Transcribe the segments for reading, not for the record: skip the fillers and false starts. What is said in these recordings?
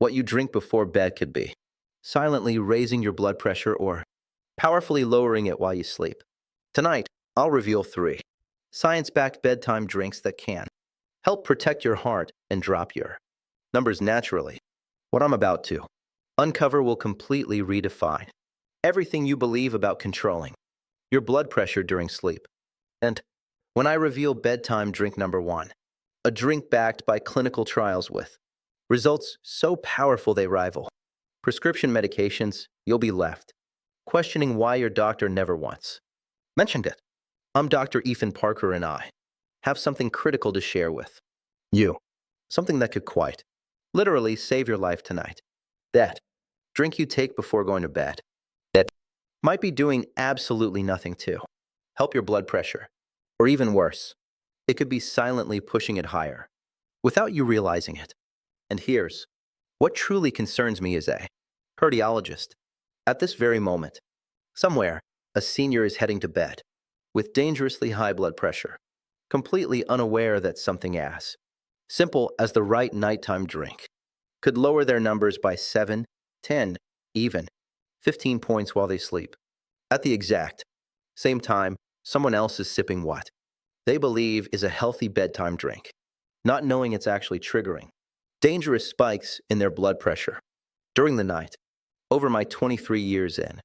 what you drink before bed could be, silently raising your blood pressure or powerfully lowering it while you sleep. Tonight, I'll reveal 3 science-backed bedtime drinks that can help protect your heart and drop your numbers naturally. What I'm about to uncover will completely redefine everything you believe about controlling your blood pressure during sleep. And when I reveal bedtime drink number 1, a drink backed by clinical trials with results so powerful they rival prescription medications, you'll be left questioning why your doctor never once mentioned it. I'm Dr. Ethan Parker, and I have something critical to share with you. Something that could quite literally save your life tonight. That drink you take before going to bed that might be doing absolutely nothing to help your blood pressure. Or even worse, it could be silently pushing it higher without you realizing it. And here's what truly concerns me as a cardiologist. At this very moment, somewhere, a senior is heading to bed with dangerously high blood pressure, completely unaware that something as simple as the right nighttime drink could lower their numbers by 7, 10, even 15 points while they sleep. At the exact same time, someone else is sipping what they believe is a healthy bedtime drink, not knowing it's actually triggering dangerous spikes in their blood pressure during the night. Over my 23 years in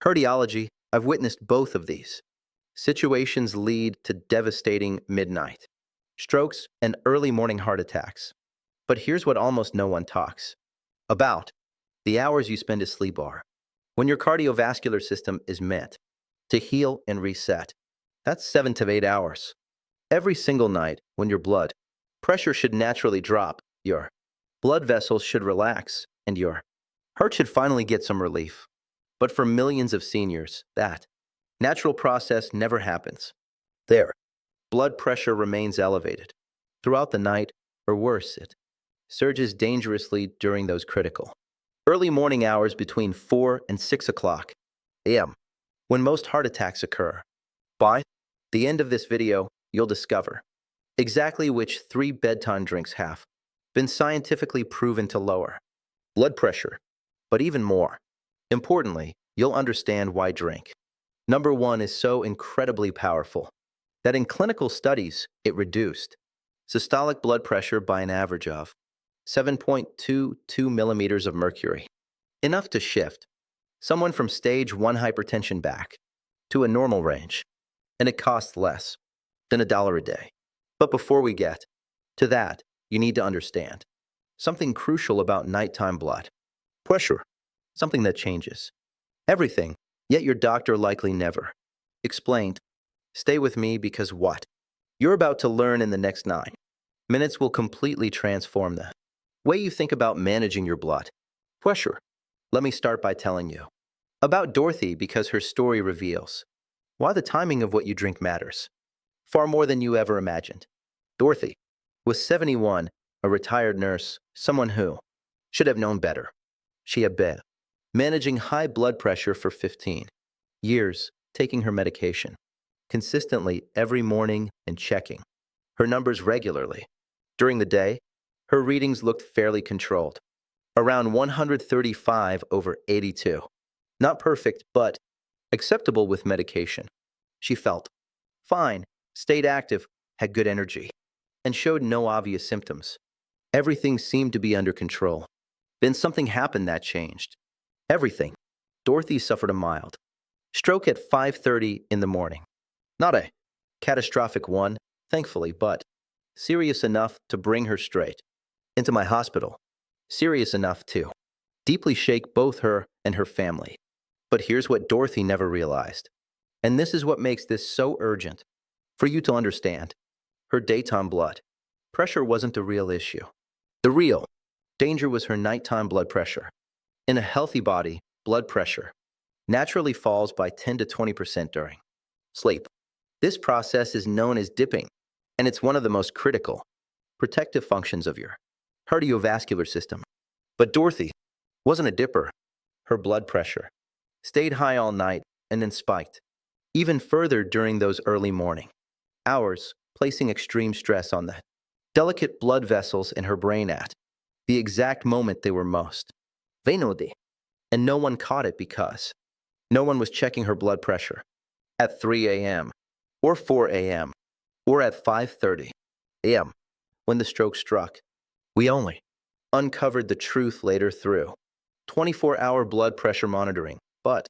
cardiology, I've witnessed both of these situations lead to devastating midnight strokes and early morning heart attacks. But here's what almost no one talks about: the hours you spend asleep are when your cardiovascular system is meant to heal and reset. That's 7 to 8 hours. Every single night, when your blood pressure should naturally drop, your blood vessels should relax, and your heart should finally get some relief. But for millions of seniors, that natural process never happens. Their blood pressure remains elevated throughout the night, or worse, it surges dangerously during those critical early morning hours between 4 and 6 o'clock a.m., when most heart attacks occur. By the end of this video, you'll discover exactly which 3 bedtime drinks have been scientifically proven to lower blood pressure. But even more importantly, you'll understand why drink number 1 is so incredibly powerful that in clinical studies, it reduced systolic blood pressure by an average of 7.22 millimeters of mercury, enough to shift someone from stage 1 hypertension back to a normal range. And it costs less than $1 a day. But before we get to that, you need to understand something crucial about nighttime blood pressure, something that changes everything, yet your doctor likely never explained. Stay with me, because what you're about to learn in the next 9 minutes will completely transform the way you think about managing your blood pressure. Let me start by telling you about Dorothy, because her story reveals why the timing of what you drink matters far more than you ever imagined. Dorothy was 71, a retired nurse, someone who should have known better. She had been managing high blood pressure for 15 years, taking her medication consistently every morning and checking her numbers regularly. During the day, her readings looked fairly controlled, around 135 over 82. Not perfect, but acceptable with medication. She felt fine, stayed active, had good energy, and showed no obvious symptoms. Everything seemed to be under control. Then something happened that changed everything. Dorothy suffered a mild stroke at 5:30 in the morning. Not a catastrophic one, thankfully, but serious enough to bring her straight into my hospital. Serious enough to deeply shake both her and her family. But here's what Dorothy never realized, and this is what makes this so urgent for you to understand. Her daytime blood pressure wasn't the real issue. The real danger was her nighttime blood pressure. In a healthy body, blood pressure naturally falls by 10 to 20% during sleep. This process is known as dipping, and it's one of the most critical protective functions of your cardiovascular system. But Dorothy wasn't a dipper. Her blood pressure stayed high all night and then spiked even further during those early morning hours, placing extreme stress on the delicate blood vessels in her brain. At the exact moment they were most vulnerable, and no one caught it because no one was checking her blood pressure at 3 a.m. or 4 a.m. or at 5:30 a.m. when the stroke struck. We only uncovered the truth later through 24-hour blood pressure monitoring, but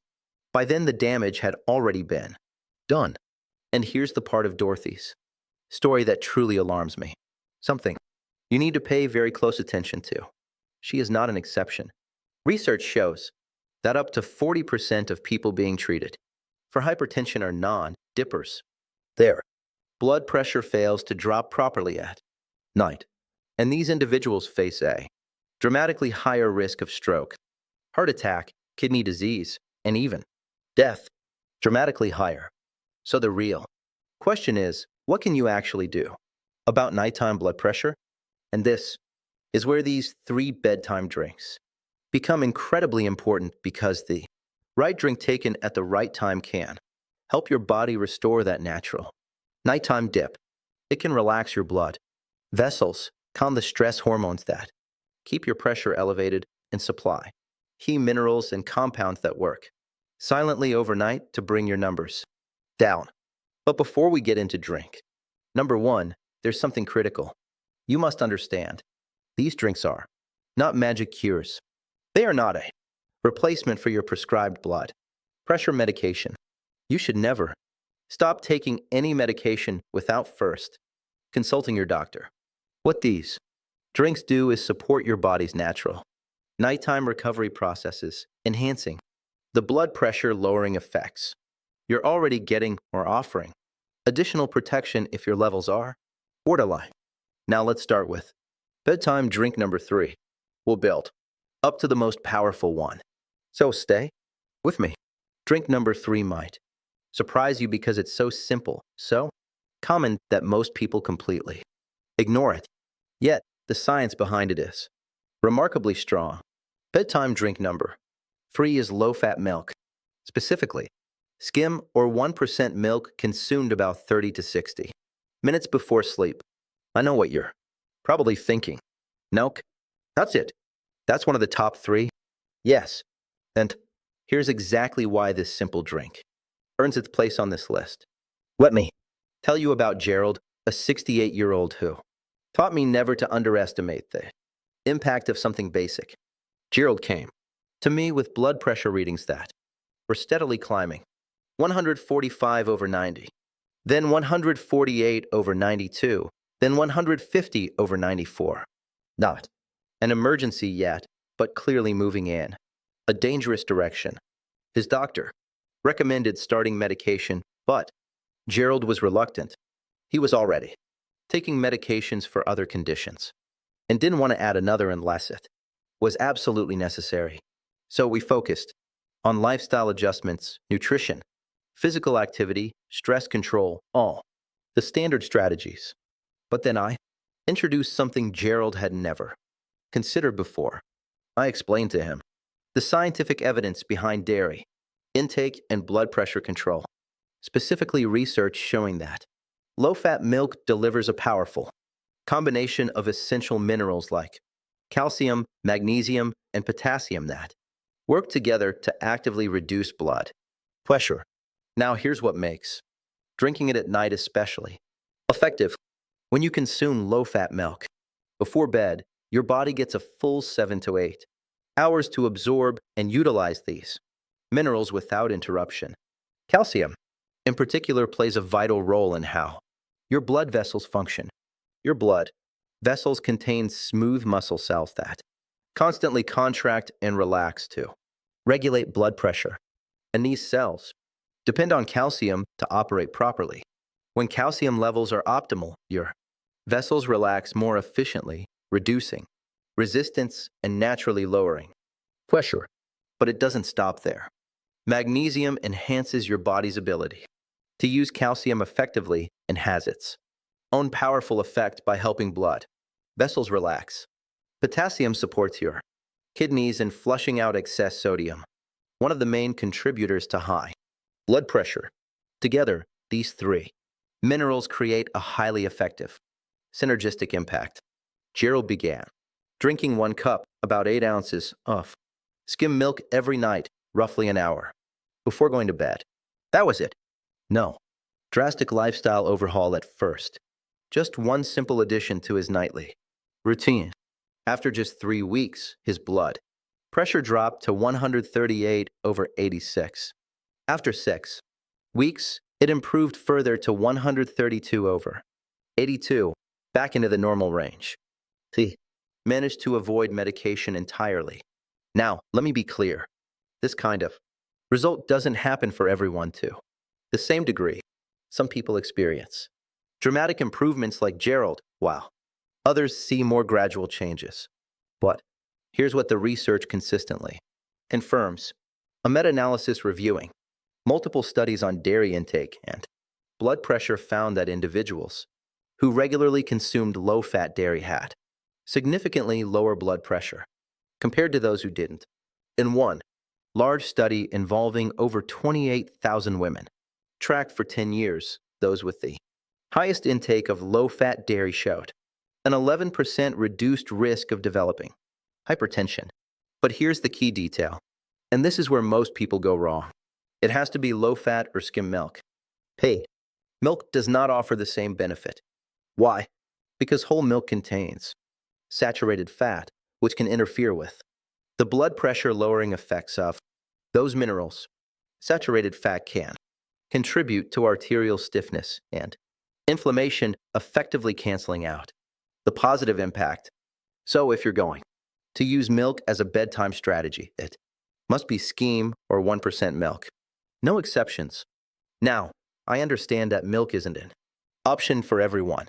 by then the damage had already been done. And here's the part of Dorothy's story that truly alarms me. Something you need to pay very close attention to. She is not an exception. Research shows that up to 40% of people being treated for hypertension are non-dippers. Their blood pressure fails to drop properly at night, and these individuals face a dramatically higher risk of stroke, heart attack, kidney disease, and even death. Dramatically higher. So the real question is, what can you actually do about nighttime blood pressure? And this is where these 3 bedtime drinks become incredibly important, because the right drink taken at the right time can help your body restore that natural nighttime dip. It can relax your blood vessels, calm the stress hormones that keep your pressure elevated, and supply key minerals and compounds that work silently overnight to bring your numbers down. But before we get into drink number 1, there's something critical. You must understand, these drinks are not magic cures. They are not a replacement for your prescribed blood pressure medication. You should never stop taking any medication without first consulting your doctor. What these drinks do is support your body's natural nighttime recovery processes, enhancing the blood pressure lowering effects you're already getting or offering additional protection if your levels are borderline. Now let's start with bedtime drink number 3. We'll build up to the most powerful one. So stay with me. Drink number 3 might surprise you because it's so simple, so common that most people completely ignore it. Yet, the science behind it is remarkably strong. Bedtime drink number 3 is low-fat milk. Specifically, skim or 1% milk consumed about 30 to 60 minutes before sleep. I know what you're probably thinking. Milk? That's it. That's one of the top 3? Yes. And here's exactly why this simple drink earns its place on this list. Let me tell you about Gerald, a 68-year-old who taught me never to underestimate the impact of something basic. Gerald came to me with blood pressure readings that were steadily climbing. 145/90, then 148/92, then 150/94. Not an emergency yet, but clearly moving in a dangerous direction. His doctor recommended starting medication, but Gerald was reluctant. He was already taking medications for other conditions and didn't want to add another unless it was absolutely necessary. So we focused on lifestyle adjustments, nutrition, physical activity, stress control, all the standard strategies. But then I introduced something Gerald had never considered before. I explained to him the scientific evidence behind dairy intake and blood pressure control, specifically research showing that low-fat milk delivers a powerful combination of essential minerals like calcium, magnesium, and potassium that work together to actively reduce blood pressure. Now here's what makes drinking it at night especially effective. When you consume low-fat milk before bed, your body gets a full 7 to 8 hours to absorb and utilize these minerals without interruption. Calcium, in particular, plays a vital role in how your blood vessels function. Your blood vessels contain smooth muscle cells that constantly contract and relax to regulate blood pressure, and these cells depend on calcium to operate properly. When calcium levels are optimal, your vessels relax more efficiently, reducing resistance and naturally lowering pressure. But it doesn't stop there. Magnesium enhances your body's ability to use calcium effectively and has its own powerful effect by helping blood vessels relax. Potassium supports your kidneys in flushing out excess sodium, one of the main contributors to high blood pressure. Together, these 3 minerals create a highly effective synergistic impact. Gerald began Drinking 1 cup, about 8 ounces, of skim milk every night, roughly an hour, before going to bed. That was it. No drastic lifestyle overhaul at first. Just one simple addition to his nightly routine. After just 3 weeks, his blood pressure dropped to 138/86. After 6 weeks, it improved further to 132/82, back into the normal range. He managed to avoid medication entirely. Now, let me be clear. This kind of result doesn't happen for everyone to the same degree. Some people experience dramatic improvements like Gerald, while others see more gradual changes. But here's what the research consistently confirms. A meta-analysis reviewing multiple studies on dairy intake and blood pressure found that individuals who regularly consumed low-fat dairy had significantly lower blood pressure compared to those who didn't. In one large study involving over 28,000 women, tracked for 10 years, those with the highest intake of low-fat dairy showed an 11% reduced risk of developing hypertension. But here's the key detail, and this is where most people go wrong. It has to be low-fat or skim milk. Hey, milk does not offer the same benefit. Why? Because whole milk contains saturated fat, which can interfere with the blood pressure lowering effects of those minerals. Saturated fat can contribute to arterial stiffness and inflammation, effectively canceling out the positive impact. So if you're going to use milk as a bedtime strategy, it must be skim or 1% milk. No exceptions. Now, I understand that milk isn't an option for everyone.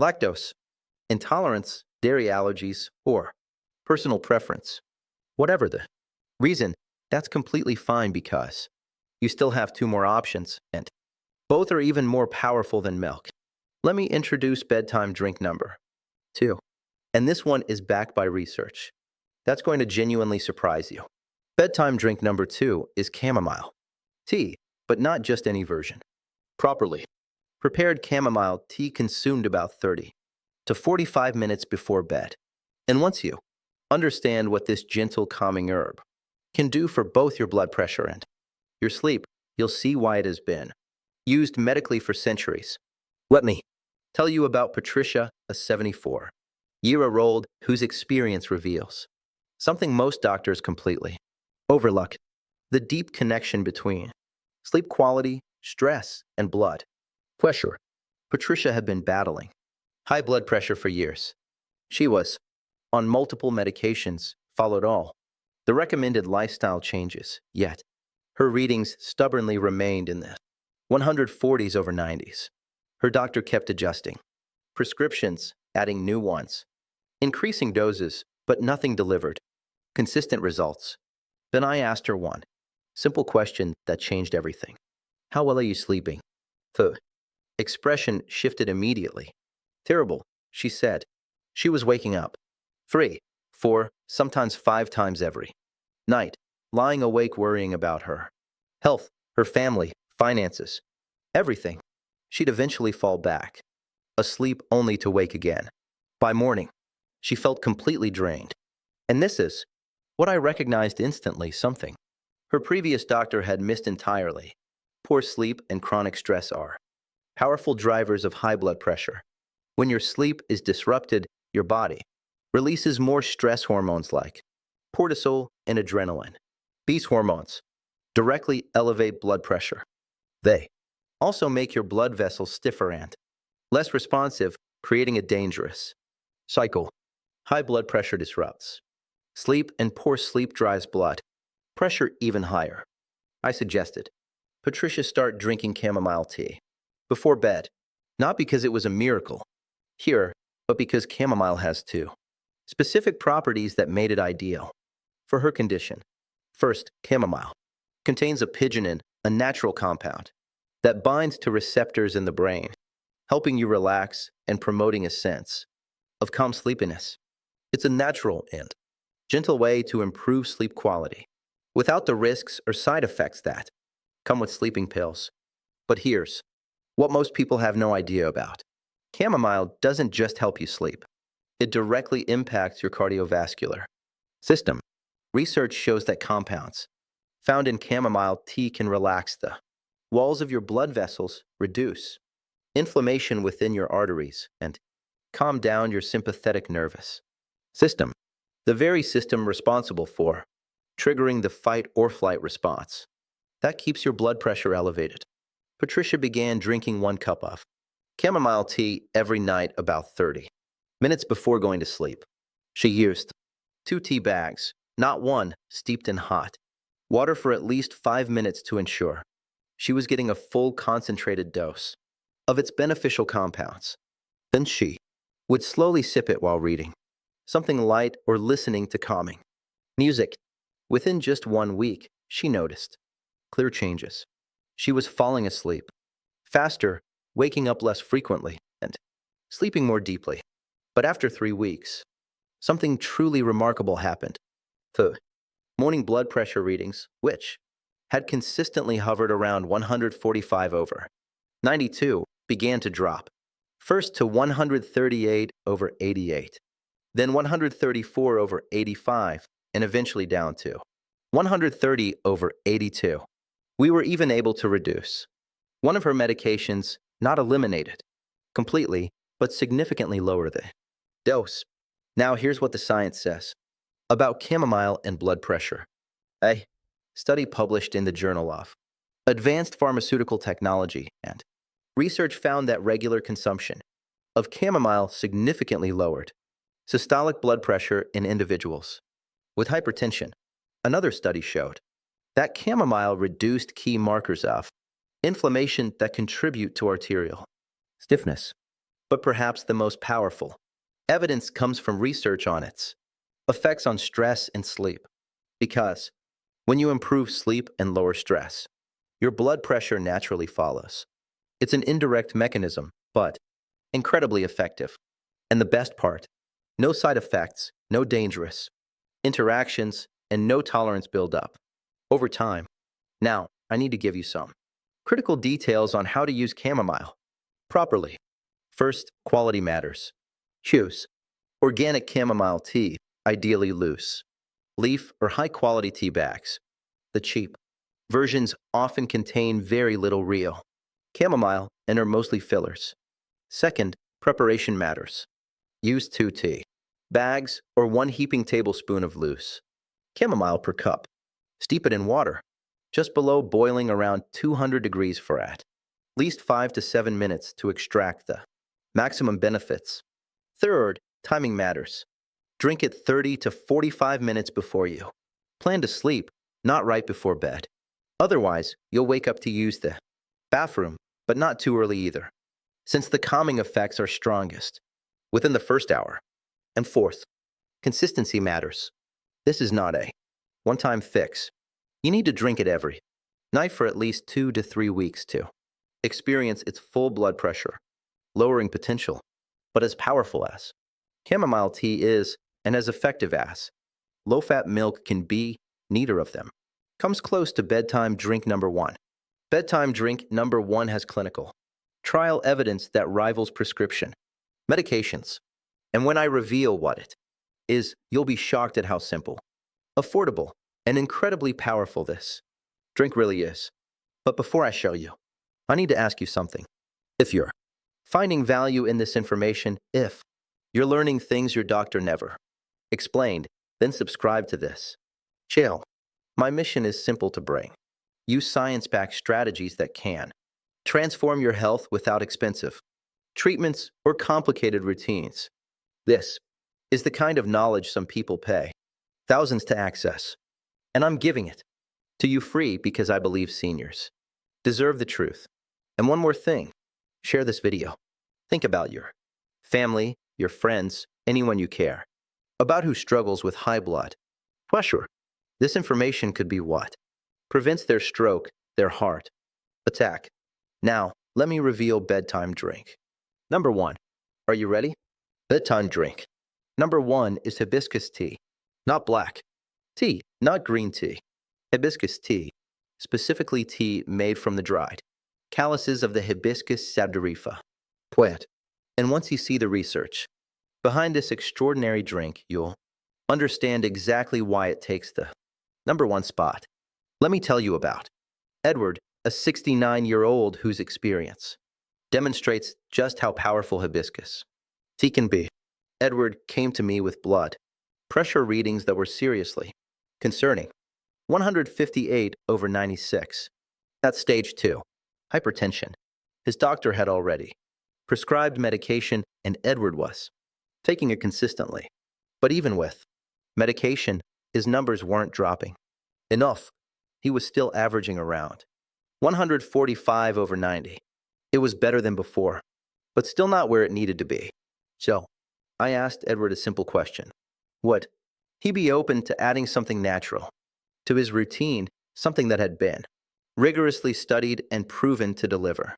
Lactose intolerance, dairy allergies, or personal preference. Whatever the reason, that's completely fine because you still have 2 more options, and both are even more powerful than milk. Let me introduce bedtime drink number 2. And this one is backed by research. That's going to genuinely surprise you. Bedtime drink number 2 is chamomile tea, but not just any version. Properly prepared chamomile tea consumed about 30 to 45 minutes before bed. And once you understand what this gentle calming herb can do for both your blood pressure and your sleep, you'll see why it has been used medically for centuries. Let me tell you about Patricia, a 74-year-old whose experience reveals something most doctors completely overlook: the deep connection between sleep quality, stress, and blood pressure. Patricia had been battling high blood pressure for years. She was on multiple medications, followed all the recommended lifestyle changes, yet her readings stubbornly remained in the 140s over 90s. Her doctor kept adjusting prescriptions, adding new ones, increasing doses, but nothing delivered consistent results. Then I asked her one simple question that changed everything. How well are you sleeping? The expression shifted immediately. Terrible, she said. She was waking up 3, 4, sometimes 5 times every night, lying awake worrying about her health, her family, finances, everything. She'd eventually fall back, asleep only to wake again. By morning, she felt completely drained. And this is what I recognized instantly: something her previous doctor had missed entirely. Poor sleep and chronic stress are powerful drivers of high blood pressure. When your sleep is disrupted, your body releases more stress hormones like cortisol and adrenaline. These hormones directly elevate blood pressure. They also make your blood vessels stiffer and less responsive, creating a dangerous cycle. High blood pressure disrupts sleep, and poor sleep drives blood pressure even higher. I suggested Patricia start drinking chamomile tea before bed, not because it was a miracle here, but because chamomile has 2 specific properties that made it ideal for her condition. First, chamomile contains a pigeonin, a natural compound that binds to receptors in the brain, helping you relax and promoting a sense of calm sleepiness. It's a natural and gentle way to improve sleep quality without the risks or side effects that come with sleeping pills. But here's what most people have no idea about. Chamomile doesn't just help you sleep. It directly impacts your cardiovascular system. Research shows that compounds found in chamomile tea can relax the walls of your blood vessels, reduce inflammation within your arteries, and calm down your sympathetic nervous system, the very system responsible for triggering the fight or flight response. That keeps your blood pressure elevated. Patricia began drinking 1 cup of chamomile tea every night about 30 minutes before going to sleep. She used 2 tea bags, not one, steeped in hot water for at least 5 minutes to ensure she was getting a full concentrated dose of its beneficial compounds. Then she would slowly sip it while reading something light or listening to calming music. Within just 1 week, she noticed clear changes. She was falling asleep faster, waking up less frequently, and sleeping more deeply. But after 3 weeks, something truly remarkable happened. The morning blood pressure readings, which had consistently hovered around 145 over 92, began to drop. First to 138 over 88, then 134 over 85, and eventually down to 130 over 82. We were even able to reduce one of her medications, not eliminated completely, but significantly lower the dose. Now here's what the science says about chamomile and blood pressure. A study published in the Journal of Advanced Pharmaceutical Technology and research found that regular consumption of chamomile significantly lowered systolic blood pressure in individuals with hypertension. Another study showed that chamomile reduced key markers of inflammation that contribute to arterial stiffness. But perhaps the most powerful evidence comes from research on its effects on stress and sleep. Because when you improve sleep and lower stress, your blood pressure naturally follows. It's an indirect mechanism, but incredibly effective. And the best part, no side effects, no dangerous interactions, and no tolerance build up over time. Now, I need to give you some critical details on how to use chamomile properly. First, quality matters. Choose organic chamomile tea, ideally loose leaf or high-quality tea bags. The cheap versions often contain very little real chamomile and are mostly fillers. Second, preparation matters. Use 2 tea bags or 1 heaping tablespoon of loose chamomile per cup. Steep it in water, just below boiling around 200 degrees for at least 5 to 7 minutes to extract the maximum benefits. Third, timing matters. Drink it 30 to 45 minutes before you plan to sleep, not right before bed. Otherwise, you'll wake up to use the bathroom, but not too early either, since the calming effects are strongest within the first hour. And fourth, consistency matters. This is not a one-time fix. You need to drink it every night for at least 2 to 3 weeks to experience its full blood pressure lowering potential. But as powerful as chamomile tea is, and as effective as low-fat milk can be, neither of them comes close to bedtime drink number 1. Bedtime drink number 1 has clinical trial evidence that rivals prescription medications. And when I reveal what it is, you'll be shocked at how simple, affordable, and incredibly powerful this drink really is. But before I show you, I need to ask you something. If you're finding value in this information, if you're learning things your doctor never explained, then subscribe to this channel. My mission is simple to bring you science-backed strategies that can transform your health without expensive treatments or complicated routines. This is the kind of knowledge some people pay thousands to access, and I'm giving it to you free because I believe seniors deserve the truth. And one more thing, share this video. Think about your family, your friends, anyone you care about who struggles with high blood pressure. This information could be what prevents their stroke, their heart attack. Now, let me reveal bedtime drink. Number 1. Are you ready? Bedtime drink. Number 1 is hibiscus tea, not black tea, not green tea. Hibiscus tea, specifically tea made from the dried calyces of the Hibiscus sabdarifa plant. And once you see the research Behind this extraordinary drink, you'll understand exactly why it takes the number one spot. Let me tell you about Edward, a 69-year-old whose experience demonstrates just how powerful hibiscus tea can be. Edward came to me with blood pressure readings that were seriously concerning. 158/96. That's stage 2, hypertension. His doctor had already prescribed medication, and Edward was taking it consistently. But even with medication, his numbers weren't dropping enough. He was still averaging around 145/90. It was better than before, but still not where it needed to be. So, I asked Edward a simple question. Would he be open to adding something natural to his routine, something that had been rigorously studied and proven to deliver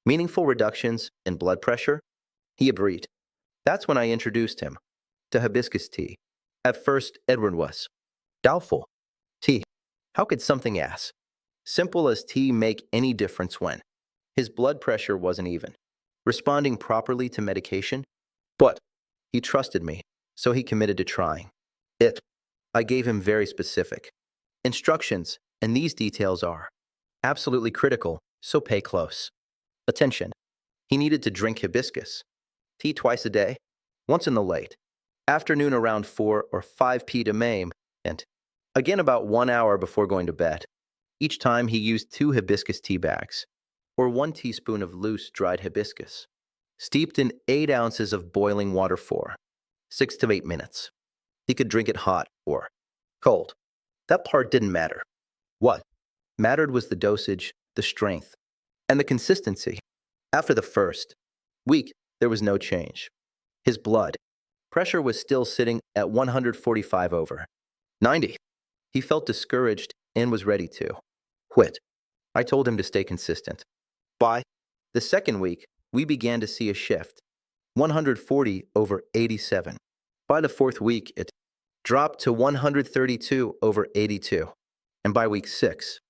meaningful reductions in blood pressure? He agreed. That's when I introduced him to hibiscus tea. At first, Edward was doubtful. Tea. How could something as simple as tea make any difference when his blood pressure wasn't even responding properly to medication? But he trusted me, so he committed to trying it. I gave him very specific instructions, and these details are absolutely critical, so pay close attention. He needed to drink hibiscus tea twice a day, once in the late afternoon around 4 or 5 p.m. and again about 1 hour before going to bed. Each time he used 2 hibiscus tea bags, or 1 teaspoon of loose dried hibiscus, steeped in 8 ounces of boiling water for 6 to 8 minutes. He could drink it hot or cold. That part didn't matter. What mattered was the dosage, the strength, and the consistency. After the first week, there was no change. His blood pressure was still sitting at 145/90. He felt discouraged and was ready to quit. I told him to stay consistent. By the second week, we began to see a shift, 140/87. By the fourth week, it dropped to 132/82. And by week 6,